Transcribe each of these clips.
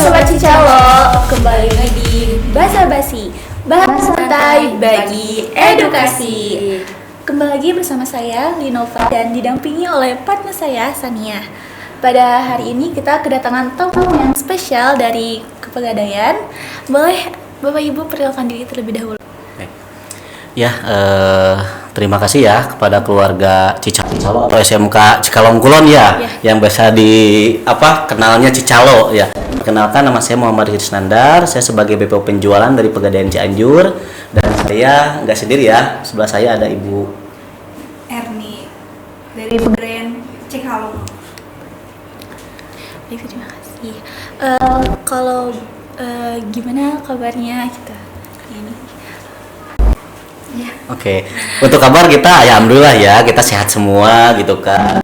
Sobat Cicalo, kembali lagi di Basa Basi, bahas santai bagi edukasi. Kembali lagi bersama saya Linova dan didampingi oleh partner saya Sania. Pada hari ini kita kedatangan tamu yang spesial dari Kepegadaian. Boleh Bapak Ibu perkenalkan diri terlebih dahulu. Ya, terima kasih ya kepada keluarga Cicalo atau SMK Cikalong Kulon ya, yang biasa kenalnya Cicalo ya. Perkenalkan, nama saya Muhammad Hisnandar, saya sebagai BPO penjualan dari Pegadaian Cianjur, dan saya nggak sendiri ya, sebelah saya ada Ibu Erni dari Pegadaian Cikalong. Baik, terima kasih. Kalau gimana kabarnya kita ini? Oke. Untuk kabar kita ya alhamdulillah ya, kita sehat semua gitu kan.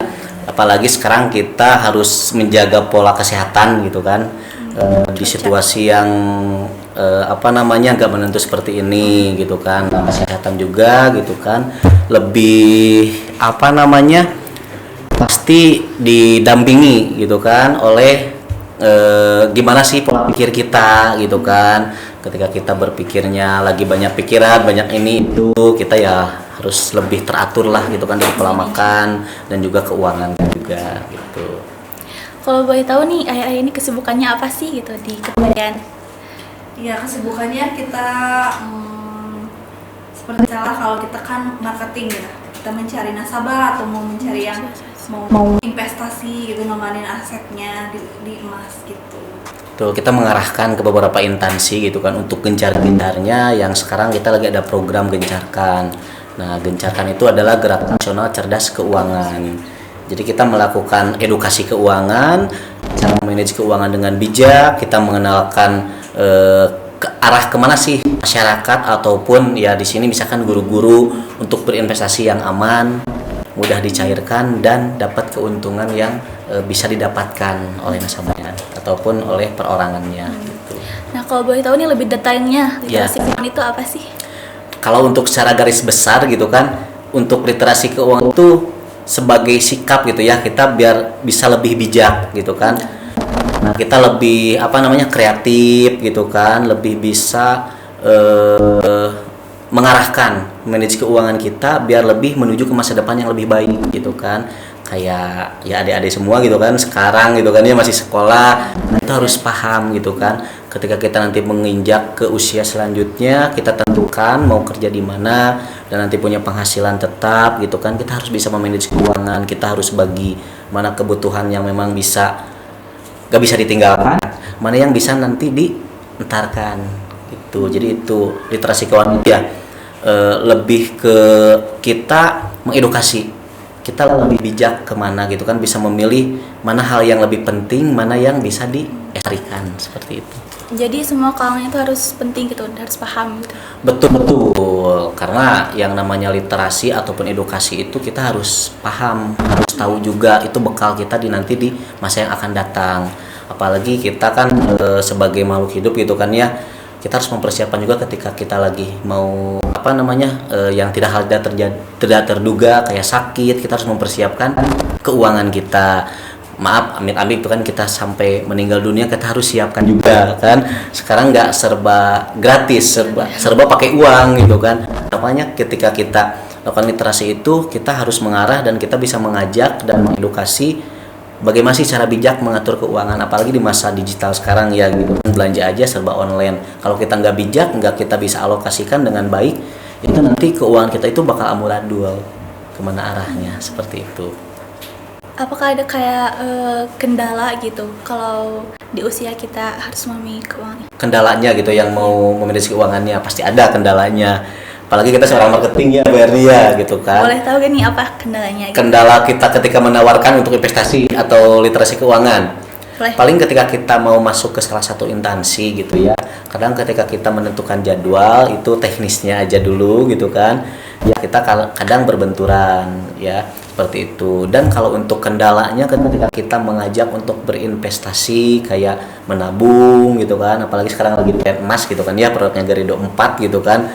Apalagi sekarang kita harus menjaga pola kesehatan gitu kan. Di situasi yang nggak menentu seperti ini gitu kan. Kesehatan juga gitu kan. Lebih pasti didampingi gitu kan oleh gimana sih pola pikir kita gitu kan. Ketika kita berpikirnya lagi banyak pikiran, banyak ini itu, kita ya harus lebih teratur lah gitu kan, dari pola makan dan juga keuangan juga gitu. Kalau boleh tahu nih, ayah ini kesibukannya apa sih gitu di Kepegadaian? Ya, kesibukannya kita seperti salah kalau kita kan marketing ya. Kita mencari nasabah atau mau mencari yang mau investasi gitu, ngembangin asetnya di emas gitu. Tuh, kita mengarahkan ke beberapa instansi gitu kan untuk gencar-gencarnya, yang sekarang kita lagi ada program Gencarkan. Nah, Gencarkan itu adalah Gerakan Nasional Cerdas Keuangan. Jadi kita melakukan edukasi keuangan, cara manage keuangan dengan bijak, kita mengenalkan ke arah kemana sih masyarakat ataupun ya di sini misalkan guru-guru untuk berinvestasi yang aman, mudah dicairkan dan dapat keuntungan yang bisa didapatkan oleh nasabahnya ataupun oleh perorangannya gitu. Nah, kalau boleh tahu nih lebih detailnya, literasi keuangan itu apa sih? Kalau untuk secara garis besar gitu kan, untuk literasi keuangan itu sebagai sikap gitu ya, kita biar bisa lebih bijak gitu kan. Nah, kita lebih kreatif gitu kan, lebih bisa mengarahkan manage keuangan kita biar lebih menuju ke masa depan yang lebih baik gitu kan. Kayak ya adik-adik semua gitu kan sekarang gitu kan ya masih sekolah, kita harus paham gitu kan, ketika kita nanti menginjak ke usia selanjutnya, kita tentukan mau kerja di mana dan nanti punya penghasilan tetap gitu kan, kita harus bisa memanage keuangan, kita harus bagi mana kebutuhan yang memang gak bisa ditinggalkan, mana yang bisa nanti dientarkan gitu. Jadi itu literasi keuangan ya, lebih ke kita mengedukasi, kita lebih bijak kemana gitu kan, bisa memilih mana hal yang lebih penting, mana yang bisa dilestarikan seperti itu. Jadi semua kalangan itu harus penting gitu, harus paham gitu. Betul, karena yang namanya literasi ataupun edukasi itu kita harus paham, harus tahu juga, itu bekal kita nanti di masa yang akan datang. Apalagi kita kan sebagai makhluk hidup gitu kan ya, kita harus mempersiapkan juga ketika kita lagi mau yang tidak terduga kayak sakit, kita harus mempersiapkan keuangan kita. Maaf, amit-amit itu kan kita sampai meninggal dunia, kita harus siapkan juga kan. Sekarang nggak serba gratis, serba pakai uang gitu kan. Makanya ketika kita lakukan literasi itu, kita harus mengarah dan kita bisa mengajak dan mengedukasi bagaimana sih cara bijak mengatur keuangan, apalagi di masa digital sekarang ya gitu. Belanja aja serba online. Kalau kita nggak bijak, nggak kita bisa alokasikan dengan baik, itu nanti keuangan kita itu bakal amburadul kemana arahnya, seperti itu. Apakah ada kayak kendala gitu kalau di usia kita harus memiliki keuangan? Kendalanya gitu, yang mau memanage keuangannya pasti ada kendalanya. Apalagi kita seorang marketing ya, Bernia gitu kan. Boleh tahu gak nih apa kendalanya? Gitu? Kendala kita ketika menawarkan untuk investasi atau literasi keuangan. Boleh. Paling ketika kita mau masuk ke salah satu instansi gitu ya. Kadang ketika kita menentukan jadwal itu teknisnya aja dulu gitu kan. Ya kita kadang berbenturan ya, seperti itu. Dan kalau untuk kendalanya ketika kita mengajak untuk berinvestasi kayak menabung gitu kan, apalagi sekarang lagi tren emas gitu kan ya, produknya Garido 4 gitu kan.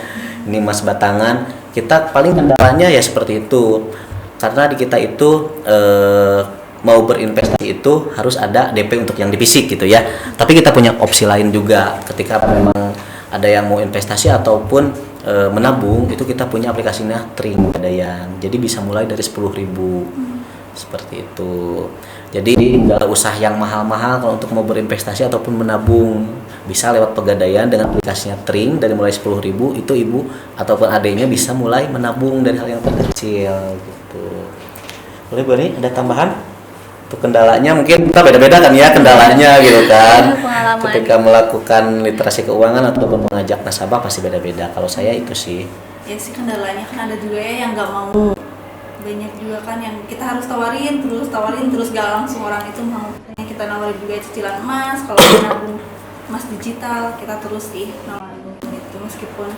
Ini emas batangan, kita paling kendalanya ya seperti itu. Karena di kita itu mau berinvestasi itu harus ada DP untuk yang di fisik gitu ya. Tapi kita punya opsi lain juga ketika memang ada yang mau investasi ataupun menabung, itu kita punya aplikasinya Tring Pegadaian. Jadi bisa mulai dari 10.000 seperti itu. Jadi nggak usah yang mahal-mahal kalau untuk mau berinvestasi ataupun menabung, bisa lewat Pegadaian dengan aplikasinya Tring dari mulai 10.000 itu ibu ataupun adiknya bisa mulai menabung dari hal yang terkecil gitu. Boleh ada tambahan? Untuk kendalanya mungkin kita beda-beda kan ya kendalanya gitu kan. Pengalaman. Ketika melakukan literasi keuangan ataupun mengajak nasabah pasti beda-beda. Kalau saya itu sih. Ya sih kendalanya kan ada juga ya yang nggak mau, banyak juga kan yang kita harus tawarin terus gak langsung orang itu mau. Yang kita nawarin juga cicilan emas, kalau nabung emas digital kita terus sih nawarin itu meskipun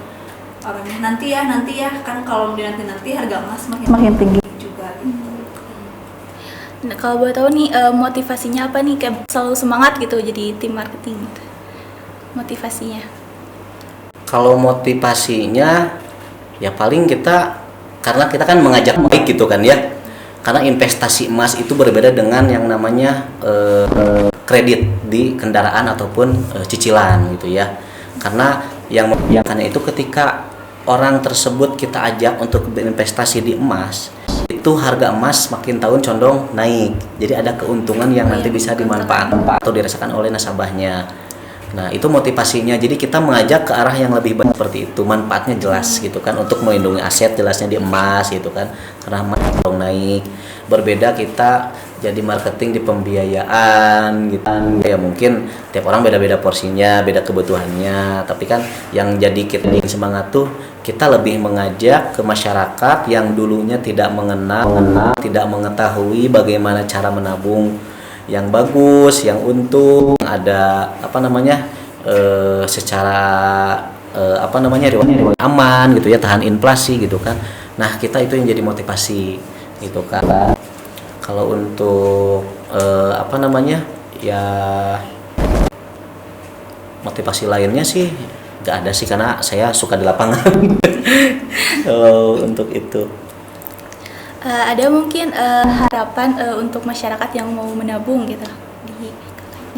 orangnya nanti ya kan kalau nanti harga emas makin tinggi juga gitu. Nah, kalau boleh tahu nih motivasinya apa nih, kayak selalu semangat gitu jadi tim marketing gitu. Motivasinya? Kalau motivasinya ya paling karena kita kan mengajak baik gitu kan ya. Karena investasi emas itu berbeda dengan yang namanya kredit di kendaraan ataupun cicilan gitu ya. Karena yang membedakannya itu ketika orang tersebut kita ajak untuk berinvestasi di emas, itu harga emas makin tahun condong naik. Jadi ada keuntungan yang nanti bisa dimanfaatkan atau dirasakan oleh nasabahnya. Nah, itu motivasinya. Jadi kita mengajak ke arah yang lebih baik seperti itu. Manfaatnya jelas gitu kan, untuk melindungi aset jelasnya di emas gitu kan. Karena emas condong naik. Berbeda kita jadi marketing di pembiayaan gitu. Ya mungkin tiap orang beda-beda porsinya, beda kebutuhannya. Tapi kan yang jadi kita semangat tuh kita lebih mengajak ke masyarakat yang dulunya tidak mengenal, tidak mengetahui bagaimana cara menabung yang bagus, yang untung, ada secara riwayat aman gitu ya, tahan inflasi gitu kan. Nah, kita itu yang jadi motivasi gitu kan. Kalau untuk ya motivasi lainnya sih nggak ada sih, karena saya suka di lapangan. Untuk itu Ada mungkin harapan untuk masyarakat yang mau menabung gitu di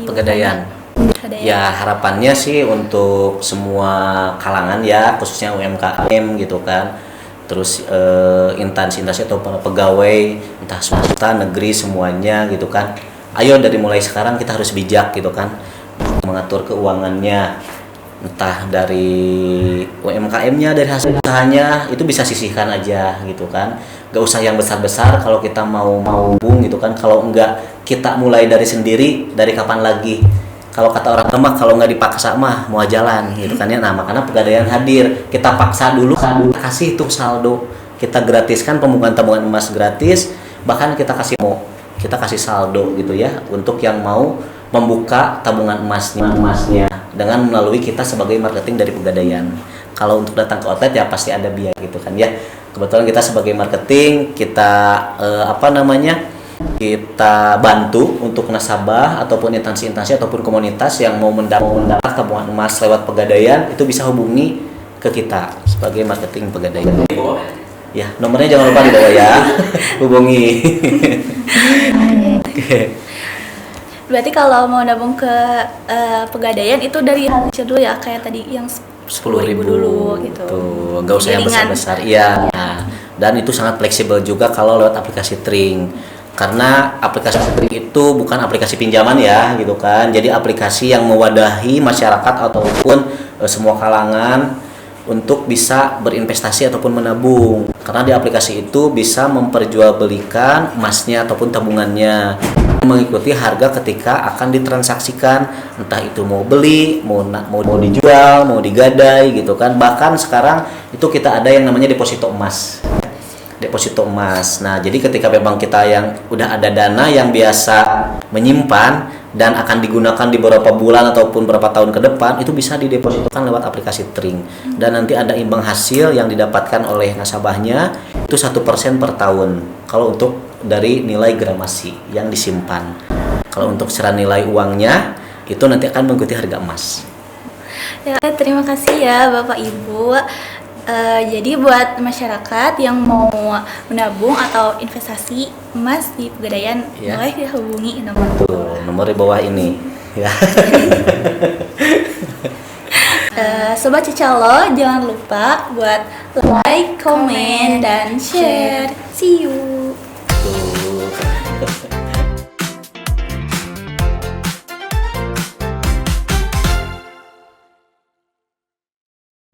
Pegadaian. Pegadaian. Ya harapannya sih untuk semua kalangan ya, khususnya UMKM gitu kan. Terus instansi atau para pegawai entah swasta, negeri semuanya gitu kan. Ayo dari mulai sekarang kita harus bijak gitu kan, mengatur keuangannya. Entah dari UMKM-nya, dari hasil usahanya, itu bisa sisihkan aja gitu kan. Gak usah yang besar-besar kalau kita mau bung gitu kan. Kalau enggak kita mulai dari sendiri, dari kapan lagi. Kalau kata orang tua, kalau nggak dipaksa mah mau jalan gitu kan ya. Nah, makanya Pegadaian hadir. Kita paksa dulu, kasih tuh saldo. Kita gratiskan pembukaan tabungan emas gratis, bahkan kita kasih saldo gitu ya untuk yang mau membuka tabungan emasnya dengan melalui kita sebagai marketing dari Pegadaian. Kalau untuk datang ke outlet ya pasti ada biaya gitu kan ya. Kebetulan kita sebagai marketing kita kita bantu untuk nasabah ataupun instansi ataupun komunitas yang mau mendapat tabungan emas lewat Pegadaian, itu bisa hubungi ke kita sebagai marketing Pegadaian. Ya, nomornya jangan lupa dibawa ya. Hubungi. Berarti kalau mau nabung ke Pegadaian itu dari hal kecil dulu ya, kayak tadi yang 10.000 dulu gitu. Tuh, nggak usah yang besar-besar. Iya. Nah, dan itu sangat fleksibel juga kalau lewat aplikasi Tring. Karena aplikasi Tring itu bukan aplikasi pinjaman ya, gitu kan. Jadi aplikasi yang mewadahi masyarakat ataupun semua kalangan untuk bisa berinvestasi ataupun menabung. Karena di aplikasi itu bisa memperjualbelikan emasnya ataupun tabungannya, mengikuti harga ketika akan ditransaksikan, entah itu mau beli, mau dijual, mau digadai gitu kan. Bahkan sekarang itu kita ada yang namanya deposito emas. Nah, jadi ketika memang kita yang udah ada dana yang biasa menyimpan dan akan digunakan di beberapa bulan ataupun beberapa tahun ke depan, itu bisa didepositokan lewat aplikasi Tring. Dan nanti ada imbang hasil yang didapatkan oleh nasabahnya itu 1% per tahun. Kalau untuk dari nilai gramasi yang disimpan. Kalau untuk secara nilai uangnya itu nanti akan mengikuti harga emas. Ya, terima kasih ya Bapak Ibu. Jadi buat masyarakat yang mau menabung atau investasi emas di Pegadaian, Ya. boleh dihubungi nomor. Tuh, nomor di bawah ini. Ya. Sobat Cicalo, jangan lupa buat like, comment, dan share. See you.